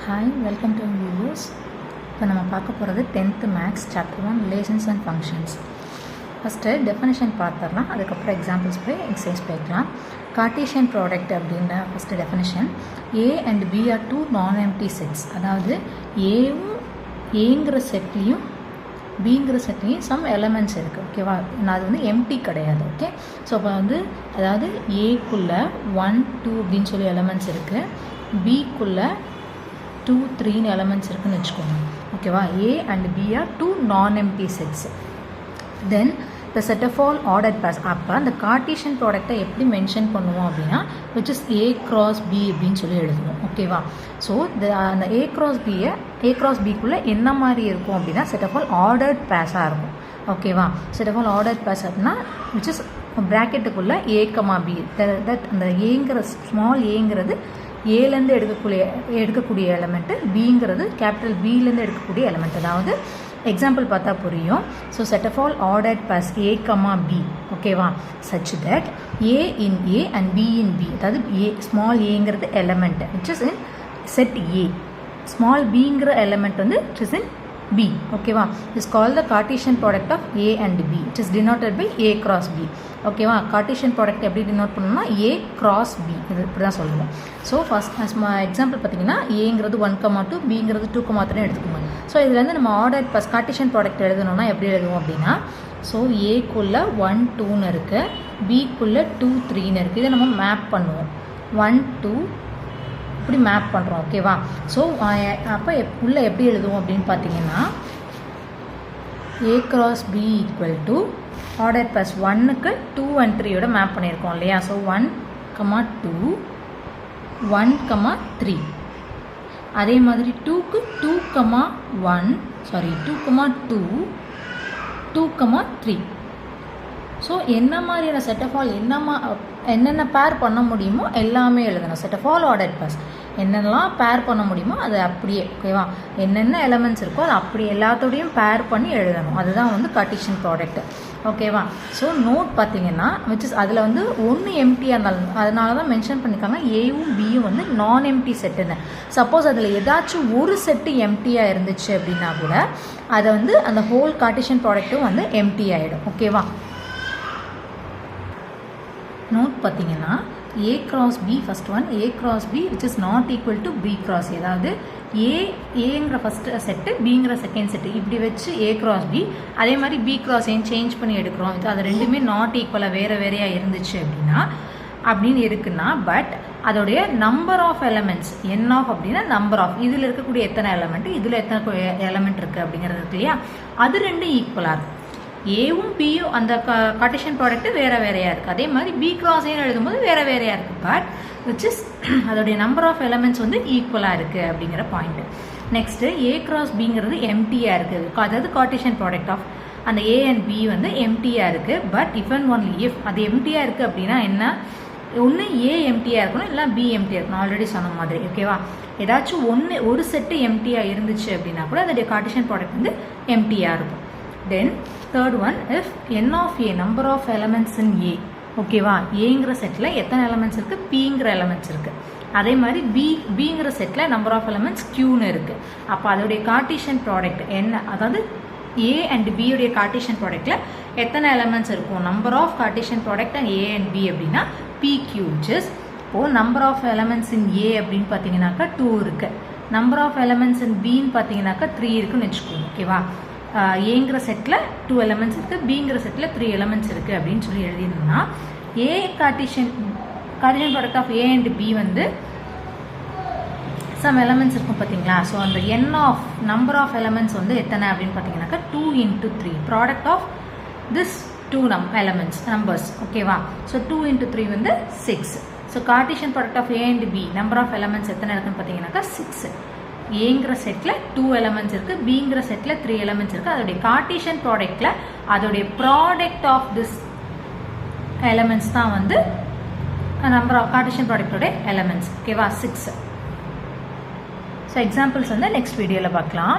Hi, welcome to our videos. இப்போ நம்ம பார்க்க போகிறது 10th Maths Chapter 1 Relations and Functions. First definition பார்த்துடலாம், அதுக்கப்புறம் எக்ஸாம்பிள்ஸ் போய் எக்ஸசைஸ் போய்க்கலாம். கார்ட்டீசியன் ப்ராடக்ட் அப்படின்ற first definition, A and B are two non empty sets. அதாவது ஏங்கிற செட்லேயும் பிங்கிற செட்லேயும் சம் எலமெண்ட்ஸ் இருக்குது, ஓகேவா? அது வந்து எம்டி கிடையாது, ஓகே? ஸோ இப்போ அதாவது ஏக்குள்ளே 1, 2 அப்படின்னு சொல்லி எலமெண்ட்ஸ் இருக்குது, பிக்குள்ளே 2, 3 எலமெண்ட்ஸ் இருக்குன்னு வச்சுக்கோங்க, ஓகேவா? A and B are two non empty sets. Then the set of all ordered pairs. அப்போ அந்த கார்ட்டீசியன் ப்ராடக்டை எப்படி மென்ஷன் பண்ணுவோம் அப்படின்னா, which is A cross B அப்படின்னு சொல்லி எழுதுவோம், ஓகேவா? ஸோ அந்த ஏ கிராஸ் பிக்குள்ளே என்ன மாதிரி இருக்கும் அப்படின்னா செட் ஆஃப் ஆல் ஆர்டர்ட் பேர்ஸாக இருக்கும், ஓகேவா? Set of all ordered pairs அப்படின்னா விச் இஸ் ப்ராக்கெட்டுக்குள்ளே ஏ கமா பி. தட் அந்த ஏங்கிற ஸ்மால் ஏங்கிறது ஏலேருந்து எடுக்கக்கூடிய எலமெண்ட்டு, பிங்கிறது கேபிட்டல் பிலேருந்து எடுக்கக்கூடிய எலமெண்ட். அதாவது எக்ஸாம்பிள் பார்த்தா புரியும். So set of all ordered pairs A comma B, ஓகேவா? Such that a in A and b in B. அதாவது ஏ ஸ்மால் ஏங்கிறது element which is in set A, small பிங்கிற element வந்து which is in B, ஓகேவா? Is call the Cartesian product of A and B. It is denoted by A cross B, ஓகேவா? Cartesian product எப்படி denote பண்ணணும்னா A cross B, இது இப்படி தான் சொல்லுவோம். ஸோ ஃபஸ்ட் எக்ஸாம்பிள் பார்த்தீங்கன்னா ஏங்கிறது 1, 2, பிங்கிறது 2, 3 எடுத்துக்கோங்க. ஸோ இதுலேருந்து நம்ம ஆர்டர் ப்ளஸ் கார்ட்டீசியன் ப்ராடக்ட் எழுதணும்னா எப்படி எழுதுவோம் அப்படின்னா, ஸோ ஏக்குள்ளே 1, 2ன்னு இருக்குது, பிக்குள்ளே 2, 3ன்னு இருக்குது. இதை நம்ம மேப் பண்ணுவோம், 1, 2 இப்படி மேப் பண்ணுறோம், ஓகேவா? ஸோ அப்போ உள்ளே எப்படி எழுதுவோம் அப்படின்னு பார்த்தீங்கன்னா, A cross B equal to order plus 1க்கு 2 and 3யோட மேப் பண்ணியிருக்கோம் இல்லையா? ஸோ 1, 2, 1, 3. அதே மாதிரி 2க்கு 2, 2, 3. ஸோ என்ன மாதிரியான செட் ஆஃப் ஆல் என்னென்ன பேர் பண்ண முடியுமோ எல்லாமே எழுதணும். Set of all ordered pairs என்னென்னலாம் பேர் பண்ண முடியுமோ அது அப்படியே, ஓகேவா? என்னென்ன எலமெண்ட்ஸ் இருக்கோ அது அப்படி எல்லாத்தோடையும் பேர் பண்ணி எழுதணும். அதுதான் வந்து கார்ட்டீசியன் ப்ராடக்ட், ஓகேவா? ஸோ நோட் பார்த்தீங்கன்னா விச் இஸ் அதில் வந்து ஒன்று எம்டியாக இருந்தாலும் அதனால தான் மென்ஷன் பண்ணியிருக்காங்க ஏவும் பியும் வந்து நான் எம்டி செட்டுன்னு. சப்போஸ் அதில் ஏதாச்சும் ஒரு செட்டு எம்டியாக இருந்துச்சு அப்படின்னா கூட அதை வந்து அந்த ஹோல் கார்ட்டீசியன் ப்ராடக்ட்டும் வந்து எம்டி ஆகிடும், ஓகேவா? நோட் பார்த்தீங்கன்னா A cross B, first one A cross B which is not equal to B cross. ஏதாவது ஏங்கிற ஃபஸ்ட்டு செட்டு, பிங்கிற செகண்ட் செட்டு இப்படி வச்சு ஏ கிராஸ் பி, அதே மாதிரி பி கிராஸ் ஏன் சேஞ்ச் பண்ணி எடுக்கிறோம். இது அது ரெண்டுமே நாட் ஈக்குவலாக வேறையாக இருந்துச்சு அப்படின்னு இருக்குன்னா, பட் அதோடைய number of elements n of அப்படின்னா நம்பர் ஆஃப் இதில் இருக்கக்கூடிய எத்தனை எலமெண்ட், இதில் எத்தனை எலமெண்ட் இருக்குது அப்படிங்கிறது இருக்கு இல்லையா? அது ரெண்டும் ஈக்குவலாக இருக்கும். ஏவும் பியும் அந்த கார்ட்டீசியன் ப்ராடக்ட் வேறையாக இருக்குது. அதே மாதிரி பி கிராஸ் ஏன்னு எழுதும்போது வேறையாக இருக்குது, பட் விச் இஸ் அதோடைய நம்பர் ஆஃப் எலமெண்ட்ஸ் வந்து ஈக்குவலாக இருக்குது அப்படிங்கிற பாயிண்ட். நெக்ஸ்ட்டு ஏ கிராஸ் பிங்கிறது எம்டியாக இருக்குது, அதாவது கார்ட்டீசியன் ப்ராடக்ட் ஆஃப் அந்த ஏ அண்ட் பி வந்து எம்டியாக இருக்குது. But if and only if அது எம்டியாக இருக்குது அப்படின்னா என்ன, ஒன்று ஏ எம்டியாக இருக்கணும் இல்லை பி எம்டியாக இருக்கணும், ஆல்ரெடி சொன்ன மாதிரி, ஓகேவா? ஏதாச்சும் ஒரு செட்டு எம்டியாக இருந்துச்சு அப்படின்னா கூட அதோடைய கார்ட்டீசியன் ப்ராடக்ட் வந்து எம்டியாக இருக்கும். Then third one, if n of A number of elements in A, ஓகேவா? ஏங்கிற செட்டில் எத்தனை எலமெண்ட்ஸ் இருக்குது, பிங்கிற எலமெண்ட்ஸ் இருக்குது. அதே மாதிரி பிங்கிற செட்டில் நம்பர் ஆஃப் எலமெண்ட்ஸ் கியூன்னு இருக்குது. அப்போ அதோடைய கார்ட்டீசியன் ப்ராடக்ட் என்ன, அதாவது ஏ அண்ட் பியோடைய கார்ட்டீசியன் ப்ராடக்டில் எத்தனை எலமெண்ட்ஸ் இருக்கும், number of Cartesian product and A and B அப்படின்னா PQ. ஜஸ்ட் இப்போது number of elements in A அப்படின்னு பார்த்தீங்கன்னாக்கா 2 இருக்குது, நம்பர் ஆஃப் எலமெண்ட்ஸ் இன் பின்னு பார்த்தீங்கன்னாக்கா 3 இருக்குன்னு வச்சுக்கோங்க, ஓகேவா? ஏங்கிற செட்டில் 2 எலமெண்ட்ஸ் இருக்குது, பிங்கிற செட்டில் 3 எலமெண்ட்ஸ் இருக்குது அப்படின்னு சொல்லி எழுதினோம்னா, A Cartesian product of A and B வந்து சம் எலமெண்ட்ஸ் இருக்கும் பார்த்தீங்களா? ஸோ அந்த n of number of elements வந்து எத்தனை அப்படின்னு பார்த்தீங்கன்னாக்கா 2 into 3 product of this 2 elements numbers, ஓகேவா? ஸோ 2 into 3 வந்து 6. So Cartesian product of A and B number of elements எத்தனை இருக்குன்னு பார்த்தீங்கன்னாக்கா 6. ஏங்கிற செட்டில் 2 எலமெண்ட்ஸ் இருக்குது, பிங்கிற செட்டில் 3 எலமெண்ட்ஸ் இருக்குது. அதோடைய கார்ட்டீசியன் ப்ராடக்டில் அதோடைய ப்ராடக்ட் ஆஃப் திஸ் எலமெண்ட்ஸ் தான் வந்து நம்பர் ஆஃப் கார்ட்டீசியன் ப்ராடக்டோட எலமெண்ட்ஸ், ஓகேவா? 6. ஸோ எக்ஸாம்பிள்ஸ் வந்து நெக்ஸ்ட் வீடியோவில் பார்க்கலாம்.